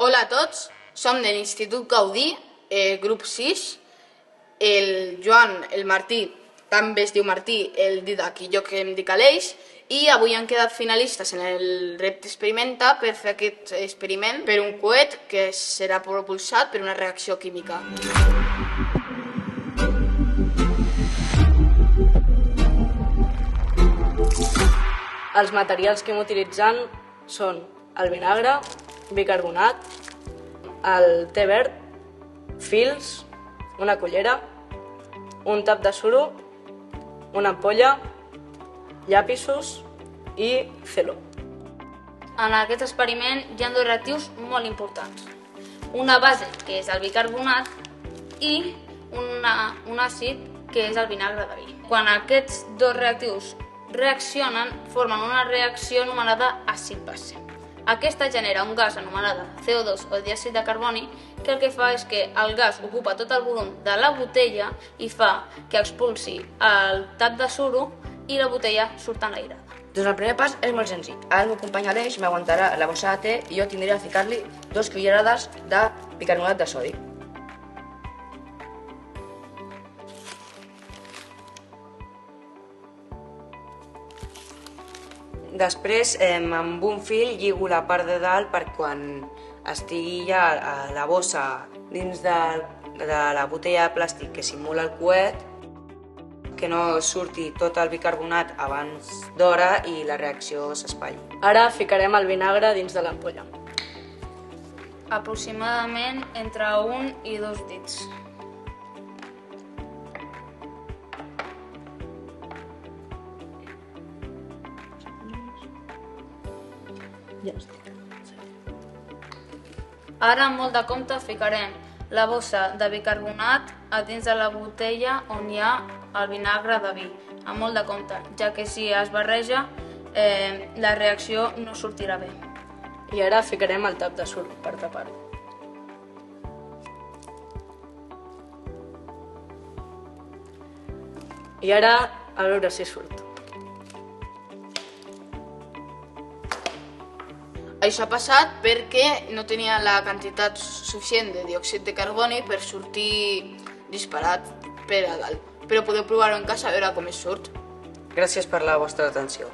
Hola a tots, som de l'Institut Gaudí, grup 6. El Joan, el Martí, també es diu Martí, el Didac i jo que em dic Aleix, i avui han quedat finalistes en el repte Experimenta per fer aquest experiment per un coet que serà propulsat per una reacció química. Els materials que hem utilitzat són el vinagre, bicarbonat, el te verd, fils, una cullera, un tap de suro, una ampolla, llapisos i celo. En aquest experiment hi ha dos reactius molt importants. Una base, que és el bicarbonat, i un àcid, que és el vinagre de vi. Quan aquests dos reactius reaccionen, formen una reacció anomenada àcid-base. Aquesta genera un gas anomenat CO2 o diòxid de carboni, que el que fa és que el gas ocupa tot el volum de la botella i fa que expulsi el tap de suro i la botella surt enlairada. Doncs el primer pas és molt senzill. Ara el meu company Aleix m'aguantarà la bossa de te i jo tindré a ficar-li 2 cullerades de bicarbonat de sodi. Després, amb un fil lligo la part de dalt per quan estigui ja la bossa dins de la botella de plàstic que simula el coet, que no surti tot el bicarbonat abans d'hora i la reacció s'espatlli. Ara ficarem el vinagre dins de l'ampolla. Aproximadament entre 1 i 2 dits. Ara, amb molt de compte, ficarem la bossa de bicarbonat a dins de la botella on hi ha el vinagre de vi, amb molt de compte, ja que si es barreja la reacció no sortirà bé. I ara ficarem el tap de suro per tapar-ho. I ara, a veure si surt. Això ha passat perquè no tenia la quantitat suficient de diòxid de carboni per sortir disparat per a dalt. Però podeu provar-ho en casa a veure com es surt. Gràcies per la vostra atenció.